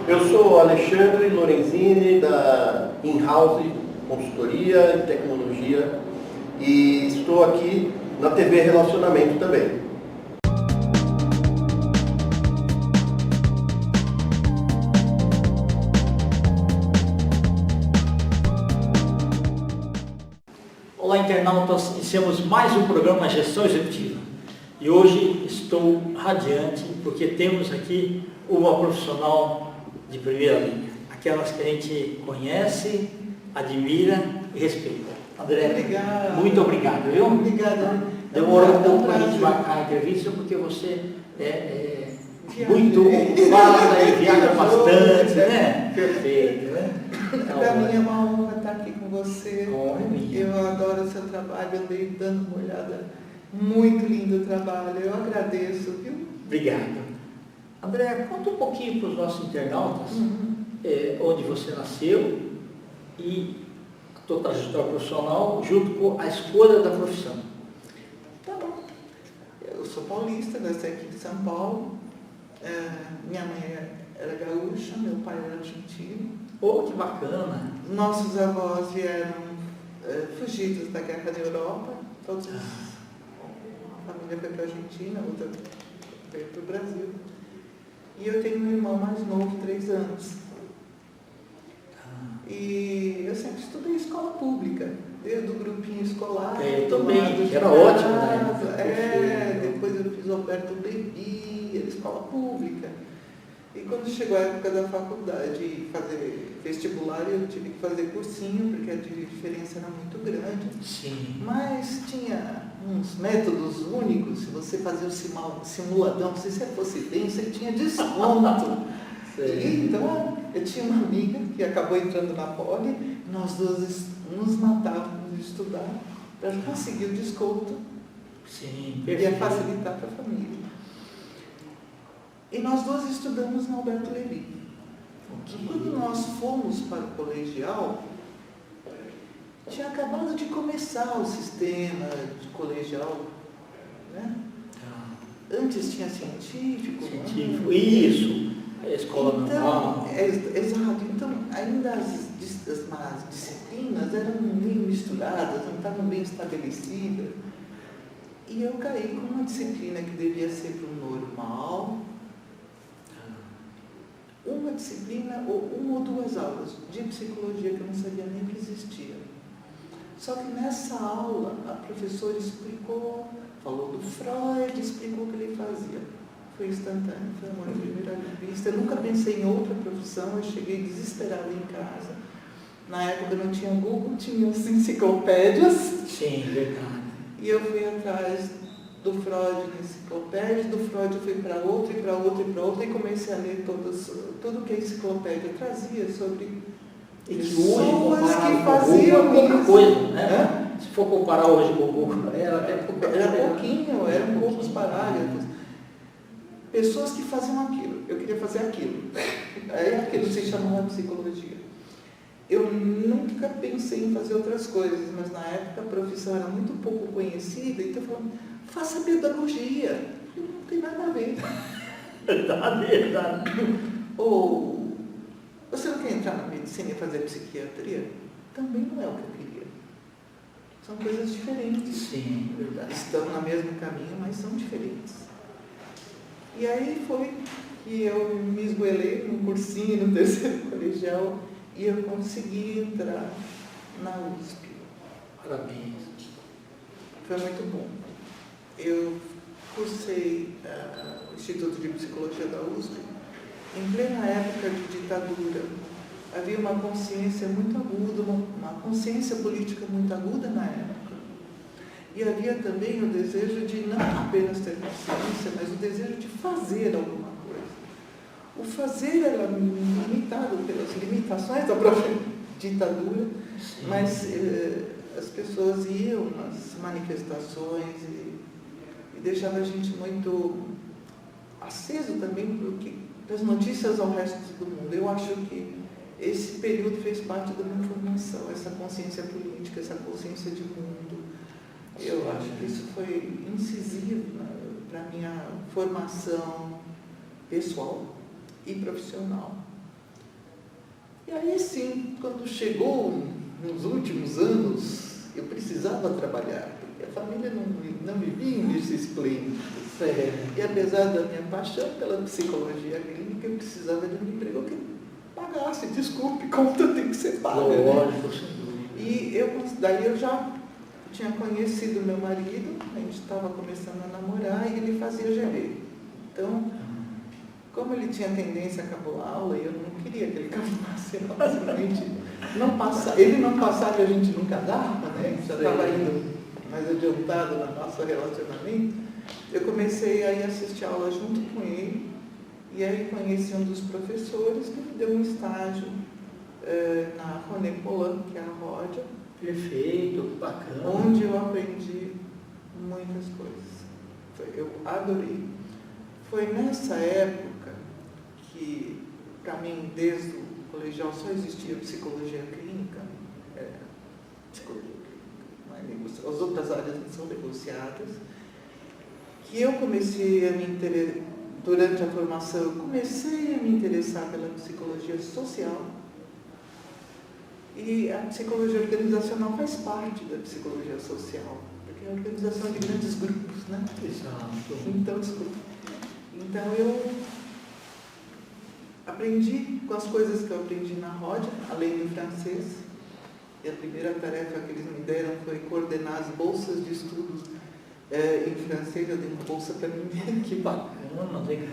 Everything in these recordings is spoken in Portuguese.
Eu sou Alexandre Lorenzini, da In-House Consultoria e Tecnologia, e estou aqui na TV Relacionamento também. Olá, internautas, iniciamos mais um programa Gestão Executiva. E hoje estou radiante porque temos aqui uma profissional de primeira linha, aquelas que a gente conhece, admira e respeita. André, obrigada. Muito obrigado, viu? Obrigada. Demorou um pouco para a gente marcar a entrevista porque você é muito ocupada e viaja bastante, né? Perfeito, né? Para mim é uma honra estar aqui com você. É Eu adoro o seu trabalho, andei dando uma olhada. Muito lindo o trabalho, eu agradeço, viu? Obrigado. André, conta um pouquinho para os nossos internautas onde você nasceu e a tua trajetória profissional junto com a escolha da profissão. Tá bom. Eu sou paulista, nasci aqui em São Paulo. Minha mãe era gaúcha, meu pai era argentino. Oh, que bacana! Nossos avós vieram fugidos da guerra na Europa. Todos, a família foi para a Argentina, outra veio para o Brasil. E eu tenho um irmão mais novo, 3 anos. E eu sempre estudei em escola pública, desde o grupinho escolar. Eu também, era ótimo, né? Depois eu fiz Alberto Levi, escola pública. E quando chegou a época da faculdade, fazer vestibular, eu tive que fazer cursinho, porque a diferença era muito grande. Sim. Mas tinha uns métodos únicos, se você fazia o simuladão, se você fosse bem, você tinha desconto. E, então, eu tinha uma amiga que acabou entrando na Poli, nós duas nos matávamos de estudar para conseguir o desconto. Sim, ia facilitar para a família. E nós duas estudamos no Alberto Levi. Quando nós fomos para o colegial, tinha acabado de começar o sistema de colegial, né? Antes tinha científico. Isso. A escola normal. Exato. Então, ainda as disciplinas eram meio misturadas, não estavam bem estabelecidas. E eu caí com uma disciplina que devia ser para o normal, uma disciplina, ou 1 ou 2 aulas de psicologia que eu não sabia nem que existia. Só que nessa aula, a professora explicou, falou do Freud, explicou o que ele fazia. Foi instantâneo, foi amor à primeira vista. Eu nunca pensei em outra profissão, eu cheguei desesperada em casa. Na época não tinha Google, tinha as enciclopédias. Sim, verdade. E eu fui atrás do Freud na enciclopédia, do Freud eu fui para outra e para outra e para outra e comecei a ler tudo que a enciclopédia trazia sobre pessoas que faziam pouca isso. coisa, né? Se for comparar hoje com o Google, era pouquinho, eram poucos parágrafos. Pessoas que faziam aquilo, eu queria fazer aquilo. Aí aquilo se chamava psicologia. Eu nunca pensei em fazer outras coisas, mas na época a profissão era muito pouco conhecida, então eu falava, faça pedagogia. Não tem nada a ver. Verdade. Ou, você não quer entrar na medicina e fazer psiquiatria? Também não é o que eu queria. São coisas diferentes. Sim, verdade. Estão no mesmo caminho, mas são diferentes. E aí foi que eu me esgoelei num cursinho, no 3º colegial, e eu consegui entrar na USP. Parabéns. Foi muito bom. Eu cursei o Instituto de Psicologia da USP em plena época de ditadura. Havia uma consciência muito aguda, uma consciência política muito aguda na época. E havia também o desejo de não apenas ter consciência, mas o desejo de fazer alguma coisa. O fazer era limitado pelas limitações da própria ditadura, sim, mas as pessoas iam nas manifestações e deixava a gente muito aceso também das notícias ao resto do mundo. Eu acho que esse período fez parte da minha formação, essa consciência política, essa consciência de mundo. Eu acho que isso foi incisivo para a minha formação pessoal e profissional. E aí sim, quando chegou nos últimos anos, eu precisava trabalhar, porque a família não vivia em berço esplêndido. E apesar da minha paixão pela psicologia clínica, eu precisava de um emprego que pagasse, desculpe, conta tem que ser paga. Lógico. E daí eu já tinha conhecido meu marido, a gente estava começando a namorar e ele fazia GV. Então, como ele tinha tendência a cabular aula, e eu não queria que ele cabulasse, ele não passava e a gente nunca dava, né? Já estava indo mais adiantado no nosso relacionamento. Eu comecei a ir assistir aula junto com ele, e aí conheci um dos professores que me deu um estágio na René Polan, que é a Ródia. Perfeito, bacana. Onde eu aprendi muitas coisas. Eu adorei. Foi nessa época que, para mim, desde o colegial só existia psicologia clínica, as outras áreas não são negociadas, que eu comecei a me interessar, durante a formação, eu comecei a me interessar pela psicologia social. E a psicologia organizacional faz parte da psicologia social, porque é a organização de grandes grupos, né? Exato. Então, desculpa. Então, eu aprendi com as coisas que eu aprendi na Ródia, além do francês. E a primeira tarefa que eles me deram foi coordenar as bolsas de estudos em francês. Eu dei uma bolsa para mim. Que bacana, legal.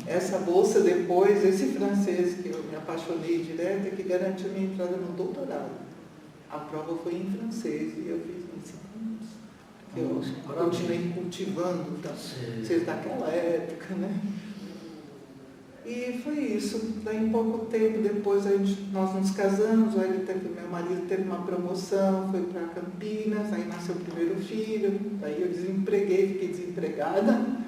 Essa bolsa depois, esse francês que eu me apaixonei direto, é que garantiu minha entrada no doutorado. A prova foi em francês e eu fiz em 5 minutos. Porque eu continuei cultivando o francês daquela época, né? E foi isso. Daí, em pouco tempo depois, nós nos casamos, meu marido teve uma promoção, foi para Campinas, aí nasceu o primeiro filho, aí eu fiquei desempregada.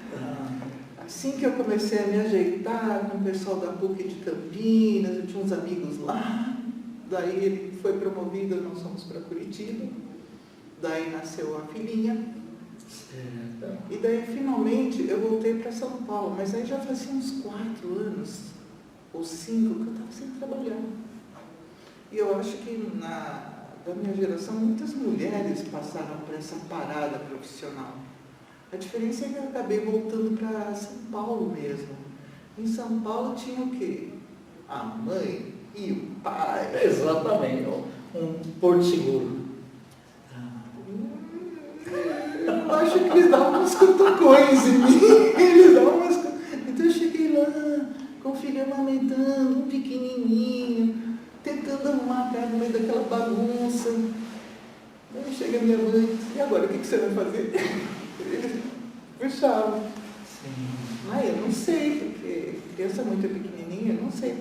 Assim que eu comecei a me ajeitar com o pessoal da PUC de Campinas, eu tinha uns amigos lá, daí ele foi promovido, nós fomos para Curitiba, daí nasceu a filhinha. E daí, finalmente, eu voltei para São Paulo, mas aí já fazia uns 4 anos, ou 5, que eu estava sem trabalhar. E eu acho que da minha geração, muitas mulheres passaram por essa parada profissional. A diferença é que eu acabei voltando para São Paulo mesmo. Em São Paulo tinha o quê? A mãe e o pai. Exatamente, um porto seguro. Eu acho que eles davam uns cutucões em mim. Então eu cheguei lá, com o filho amamentando, um pequenininho, tentando arrumar a casa no meio daquela bagunça. Aí chega a minha mãe, e agora, o que você vai fazer? Eles fechavam. Eu não sei, porque criança muito pequenininha, eu não sei.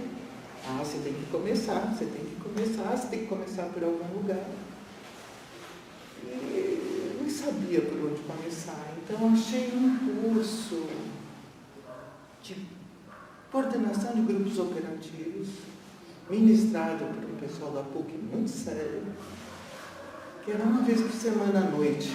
Você tem que começar, você tem que começar por algum lugar. E eu não sabia por onde começar, então achei um curso de coordenação de grupos operativos, ministrado pelo pessoal da PUC, muito sério, que era uma vez por semana à noite.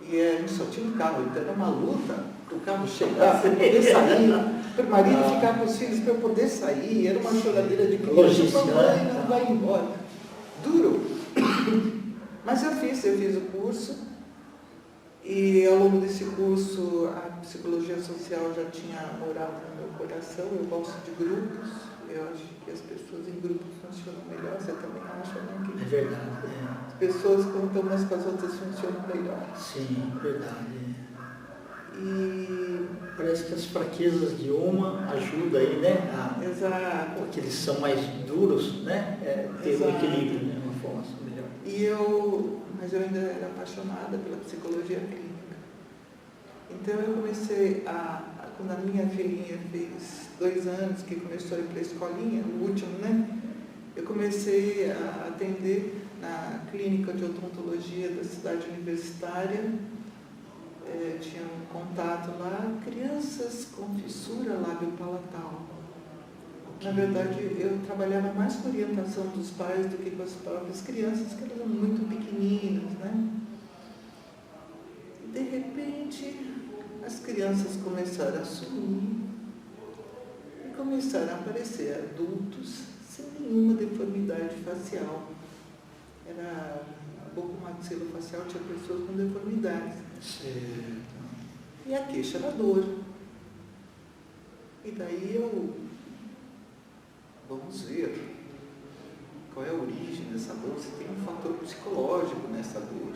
E a gente só tinha um carro, então era uma luta para o carro chegar, para eu poder sair, para o marido ficar com os filhos para eu poder sair, era uma choradeira de criança, mamãe não vai embora. Duro. Mas eu fiz o curso, e ao longo desse curso a psicologia social já tinha morado no meu coração. Eu gosto de grupos, eu acho que as pessoas em grupo funcionam melhor, você também acha, né? É verdade. As pessoas quando estão umas com as outras funcionam melhor. Sim, verdade. E parece que as fraquezas de uma ajudam aí, né? Exato. Porque eles são mais duros, né? Ter um equilíbrio, né? Uma formação melhor. Mas eu ainda era apaixonada pela psicologia clínica. Então eu comecei quando a minha filhinha fez 2 anos, que começou a ir para a escolinha, o último, né? Eu comecei a atender na clínica de odontologia da cidade universitária. Tinha um contato lá, crianças com fissura lábio-palatal. Na verdade, eu trabalhava mais com orientação dos pais do que com as próprias crianças, que elas eram muito pequeninas, né? E, de repente, as crianças começaram a sumir e começaram a aparecer adultos sem nenhuma deformidade facial. Era bucomaxilofacial, tinha pessoas com deformidades. Certo. E a queixa era dor. E daí vamos ver qual é a origem dessa dor, se tem um fator psicológico nessa dor.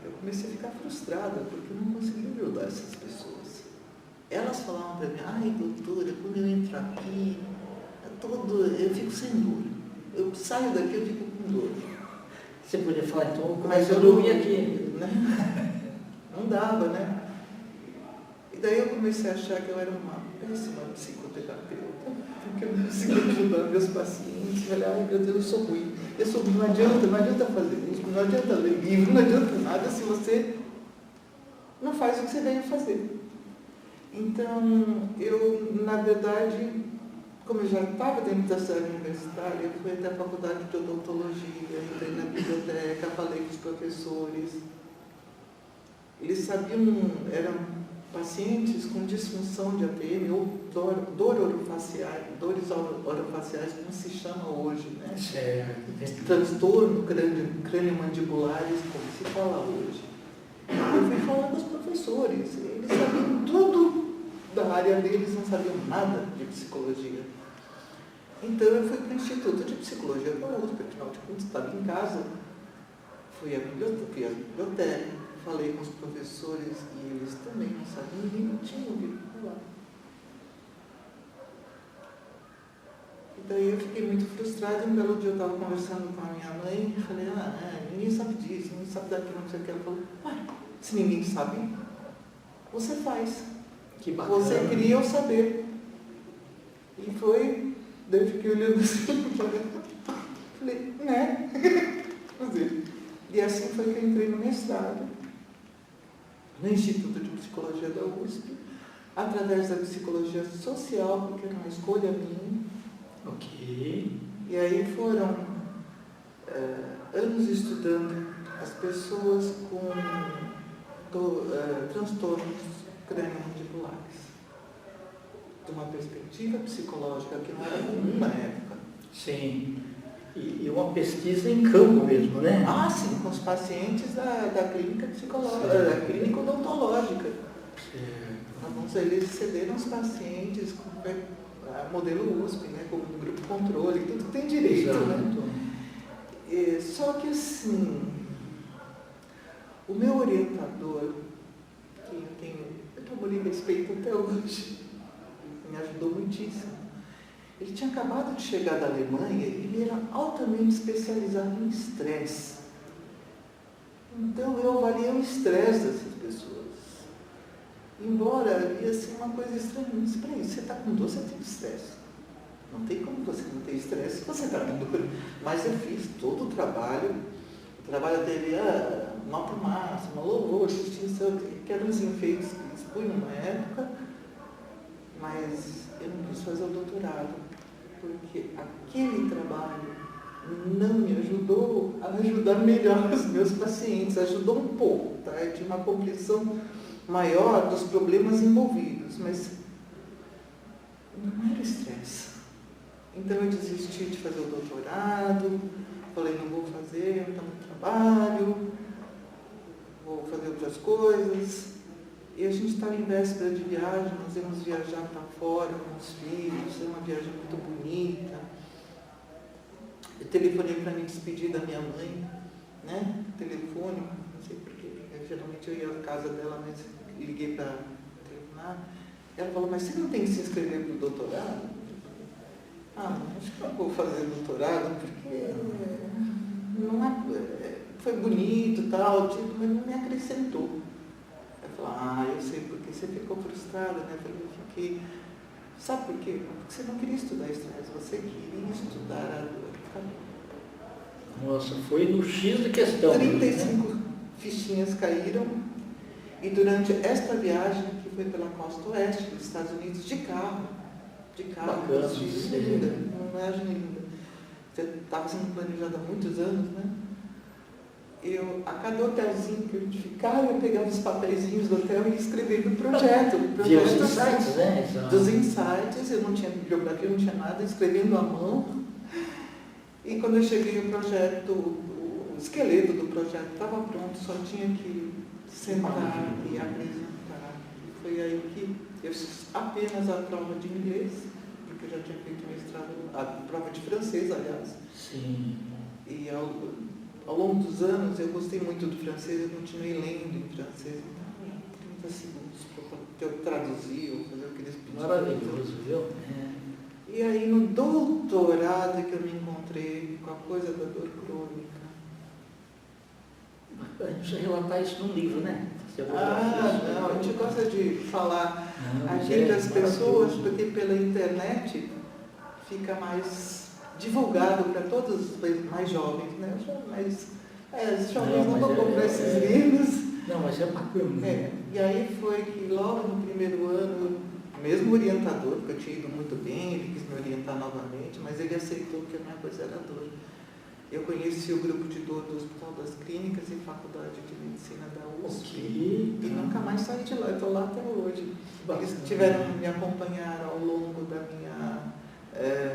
Eu comecei a ficar frustrada, porque eu não conseguia ajudar essas pessoas. Elas falavam para mim, ai doutora, quando eu entro aqui, eu fico sem dor. Eu saio daqui, eu fico com dor. Você podia falar, então, Mas eu dormi aqui. Né? Não dava, né? E daí eu comecei a achar que eu era uma péssima psicoterapeuta, porque eu não conseguia ajudar meus pacientes. Eu olhava, ai meu Deus, eu sou ruim. Não adianta fazer isso, não adianta ler livro, não adianta nada se você não faz o que você veio fazer. Então, eu, na verdade, como eu já estava dentro da série universitária, eu fui até a faculdade de odontologia, entrei na biblioteca, falei com os professores. Eles sabiam, eram pacientes com disfunção de ATM ou dores orofaciais, como se chama hoje, né? Certo. Transtorno crânio-mandibulares, como se fala hoje. Eu fui falar com os professores, eles sabiam tudo da área deles, não sabiam nada de psicologia. Então eu fui para o Instituto de Psicologia da USP, afinal de contas estava em casa, fui à biblioteca, falei com os professores e eles também não sabiam, ninguém não tinha ouvido falar. E daí eu fiquei muito frustrada. Um belo dia eu estava conversando com a minha mãe e falei, ninguém sabe disso, ninguém sabe daquilo, não sei o que. Ela falou, se ninguém sabe, você faz. Que bacana. Você cria o saber. E foi, daí eu fiquei olhando assim, falei, né? E assim foi que eu entrei no mestrado, no Instituto de Psicologia da USP, através da psicologia social, porque era uma escolha minha. Ok. E aí foram anos estudando as pessoas com transtornos crânio-mandibulares, de uma perspectiva psicológica que não era comum na época. Sim. E uma pesquisa em campo mesmo, né? Ah, sim, com os pacientes da clínica psicológica, da clínica odontológica. Então, eles cederam os pacientes com modelo USP, né, como grupo controle, tudo tem direito, né? Só que assim, o meu orientador, que eu trabalhei em respeito até hoje, me ajudou muitíssimo. Ele tinha acabado de chegar da Alemanha e ele era altamente especializado em estresse. Então eu avaliei o estresse dessas pessoas. Embora havia assim, uma coisa estranha, mas peraí, você está com dor, você tem estresse. Não tem como você não ter estresse se você está com dor. Mas eu fiz todo o trabalho teve nota máxima, louvor, justiça, que eram os enfeites que eles punham na época, mas eu não quis fazer o doutorado, porque aquele trabalho não me ajudou a ajudar melhor os meus pacientes, ajudou um pouco, tá? Eu tinha uma compreensão maior dos problemas envolvidos, mas não era estresse. Então eu desisti de fazer o doutorado, falei, não vou fazer, está muito trabalho, vou fazer outras coisas. E a gente estava em véspera de viagem, nós íamos viajar para fora com os filhos, era uma viagem muito bonita. Eu telefonei para me despedir da minha mãe, né? Telefone, não sei porquê, geralmente eu ia à casa dela, mas liguei para telefonar. Ela falou, mas você não tem que se inscrever para o doutorado? Acho que não vou fazer doutorado, porque foi bonito e tal, mas não me acrescentou. Ela falou, eu sei porque você ficou frustrada, né? Eu fiquei, sabe por quê? Porque você não queria estudar estresse, você queria estudar a dor. Nossa, foi no X da questão. 35 fichinhas caíram, e durante esta viagem, que foi pela costa oeste dos Estados Unidos, de carro, bacana, linda, uma viagem linda. Você estava sendo planejada há muitos anos, né? a cada hotelzinho que eu ficava, eu pegava os papeizinhos do hotel e ia escrevendo o projeto. Via os insights, né? Dos insights, eu não tinha bibliografia, não tinha nada, escrevendo à mão. E quando eu cheguei o projeto, o esqueleto do projeto estava pronto, só tinha que sentar e apresentar. E foi aí que eu fiz apenas a prova de inglês, porque eu já tinha feito mestrado, a prova de francês, aliás. Sim. E ao longo dos anos eu gostei muito do francês, eu continuei lendo em francês, então 30 segundos para eu traduzir ou fazer o que eles pediam. Maravilhoso, viu? E aí no doutorado que eu me encontrei com a coisa da dor crônica. A gente precisa relatar isso num livro, né? Não, a gente gosta de falar aqui das pessoas, porque pela internet fica mais divulgado para todos os mais jovens, né? Os jovens não vão comprar esses livros. Não, mas é bacana. E aí foi que logo no primeiro ano, mesmo orientador, porque eu tinha ido muito bem, ele quis me orientar novamente, mas ele aceitou que a minha coisa era dor. Eu conheci o grupo de dor do Hospital das Clínicas e Faculdade de Medicina da USP. E nunca mais saí de lá, eu estou lá até hoje. Eles tiveram me acompanhar ao longo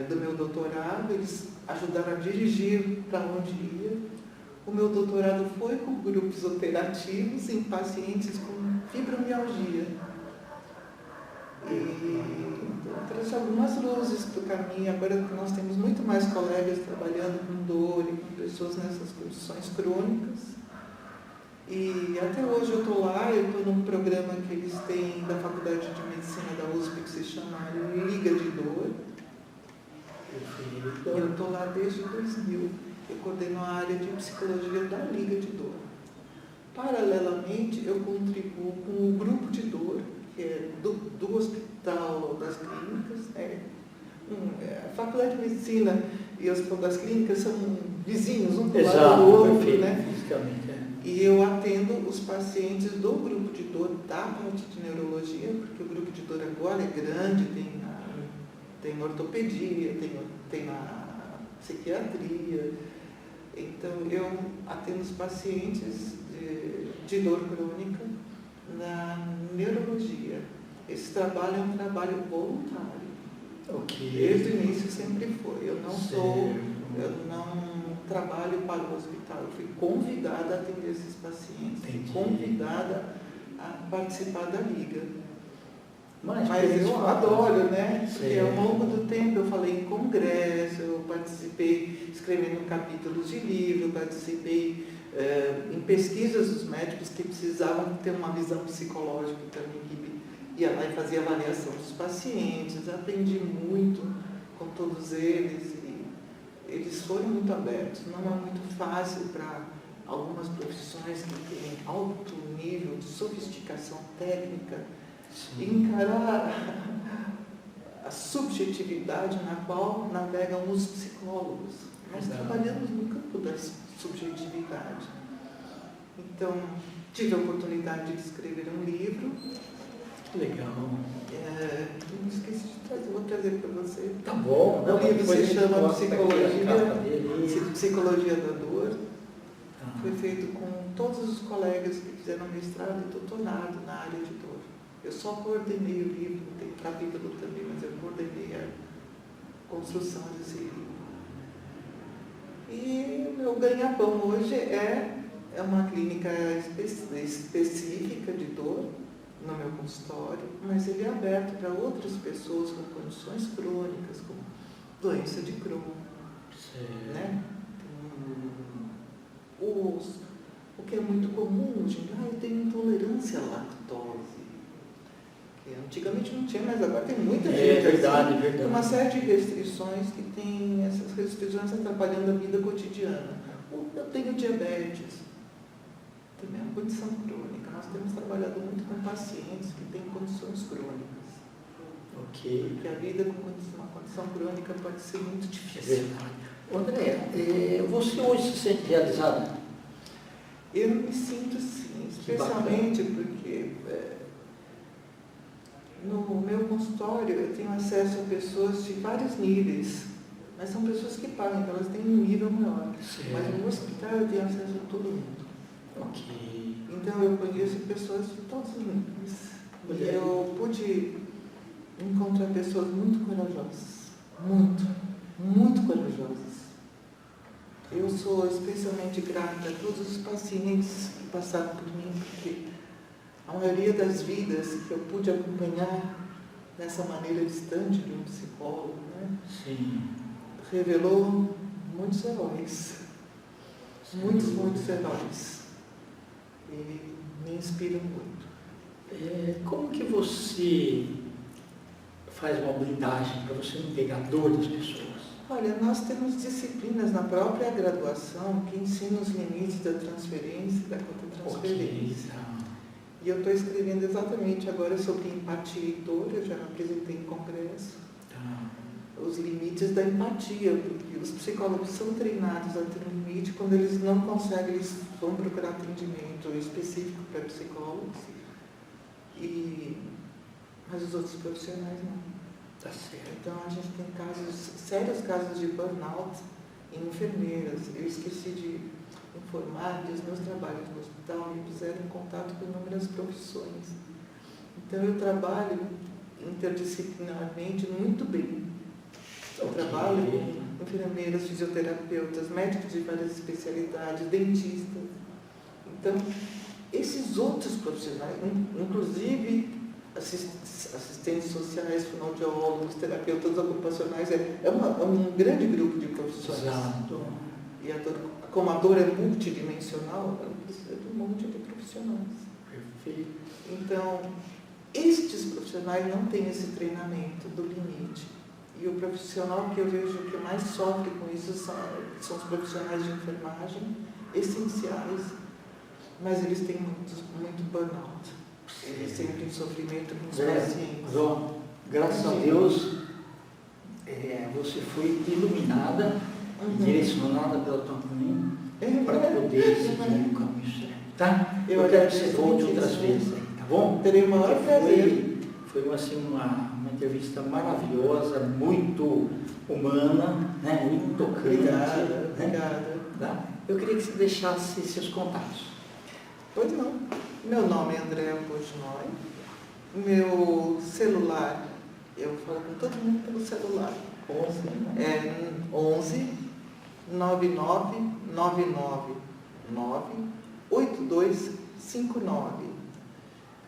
do meu doutorado, eles ajudaram a dirigir para onde ia. O meu doutorado foi com grupos operativos em pacientes com fibromialgia. Então, trouxe algumas luzes para o caminho. Agora nós temos muito mais colegas trabalhando com dor e com pessoas nessas condições crônicas. E até hoje eu estou lá, eu estou num programa que eles têm da Faculdade de Medicina da USP que se chama Liga de Dor. Eu estou lá desde 2000. Eu coordeno a área de psicologia da Liga de Dor. Paralelamente, eu contribuo com o grupo de dor, que é do Hospital das Clínicas. A Faculdade de Medicina e o Hospital das Clínicas são vizinhos, um do lado do outro, perfeito, né? fisicamente, E eu atendo os pacientes do grupo de dor da parte de neurologia, porque o grupo de dor agora é grande, tem ortopedia, tem a psiquiatria. Então, eu atendo os pacientes de dor crônica na neurologia. Esse trabalho é um trabalho voluntário. Desde o início sempre foi. Eu não trabalho para o hospital. Eu fui convidada a atender esses pacientes, fui convidada a participar da liga. Mas eu adoro, né? Porque ao longo do tempo eu falei em congresso, eu participei escrevendo capítulos de livro, participei em pesquisas dos médicos que precisavam ter uma visão psicológica também, que ia lá e fazia avaliação dos pacientes, aprendi muito com todos eles e eles foram muito abertos. Não é muito fácil para algumas profissões que têm alto nível de sofisticação técnica encarar a subjetividade na qual navegam os psicólogos. Nós trabalhamos no campo da subjetividade. Então, tive a oportunidade de escrever um livro. Que legal. Não esqueci de trazer, vou trazer para você. Tá bom. O livro se chama Psicologia da Dor. Foi feito com todos os colegas que fizeram mestrado e doutorado na área de dor. Eu só coordenei o livro, tem capítulo também, mas eu coordenei a construção desse livro. E o meu ganha-pão hoje é uma clínica específica de dor no meu consultório, mas ele é aberto para outras pessoas com condições crônicas, como doença de Crohn. Né? O que é muito comum hoje, eu tenho intolerância à lactose. Antigamente não tinha, mas agora tem muita gente. É verdade, assim, verdade. Uma série de restrições que tem essas restrições atrapalhando a vida cotidiana. Eu tenho diabetes, também é uma condição crônica. Nós temos trabalhado muito com pacientes que têm condições crônicas. Porque a vida com uma condição crônica pode ser muito difícil. É verdade. André, você hoje se sente realizada? Eu me sinto sim, especialmente porque no meu consultório eu tenho acesso a pessoas de vários níveis Mas são pessoas que pagam, então elas têm um nível maior. Certo. Mas no hospital eu tenho acesso a todo mundo. Ok. Então eu conheço pessoas de todos os níveis. E eu pude encontrar pessoas muito corajosas. Muito corajosas. Eu sou especialmente grata a todos os pacientes que passaram por mim, porque a maioria das vidas que eu pude acompanhar dessa maneira distante de um psicólogo, né, Sim. revelou muitos heróis. Muitos heróis. E me inspiram muito. Como que você faz uma blindagem para você não pegar a dor das pessoas? Olha, nós temos disciplinas na própria graduação que ensinam os limites da transferência e da contra-transferência. E eu estou escrevendo exatamente agora sobre empatia e dor, eu já apresentei em congresso. Os limites da empatia, porque os psicólogos são treinados a ter um limite, quando eles não conseguem, eles vão procurar atendimento específico para psicólogos, mas os outros profissionais não. Tá certo. Então a gente tem sérios casos de burnout em enfermeiras. Eu esqueci de informar que os meus trabalhos no hospital me puseram em contato com inúmeras profissões. Então eu trabalho interdisciplinarmente muito bem. Eu trabalho com enfermeiras, fisioterapeutas, médicos de várias especialidades, dentistas. Então, esses outros profissionais, inclusive assistentes sociais, fonoaudiólogos, terapeutas ocupacionais, é um grande grupo de profissões. Exato. E como a dor é multidimensional, ela precisa de um monte de profissionais. Perfeito. Então, estes profissionais não têm esse treinamento do limite. E o profissional que eu vejo que mais sofre com isso são os profissionais de enfermagem, essenciais, mas eles têm muito burnout. Eles sentem sofrimento com os pacientes. João, graças a Deus, você foi iluminada, direcionada pelo teu caminho, para poder seguir o caminho certo, tá? Eu quero que você volte outras vezes aí, tá bom? Terei o maior prazer. Foi assim, uma entrevista maravilhosa, muito humana, né? Muito tocante. Obrigada. Tá? Eu queria que você deixasse seus contatos. Pois não. Meu nome é Andréa Portnoy. Meu celular, eu falo com todo mundo pelo celular. 11 99 99 8259.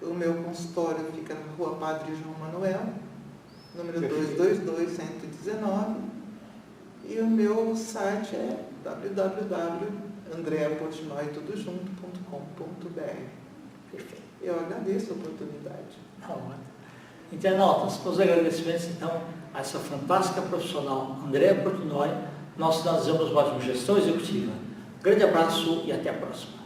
O meu consultório fica na Rua Padre João Manuel, número 222-119. E o meu site é www.andreaportnoy.com.br. Perfeito. Eu agradeço a oportunidade. Internautas, os agradecimentos então a essa fantástica profissional, Andréa Portnoy. Nós finalizamos mais uma Gestão Executiva. Grande abraço e até a próxima.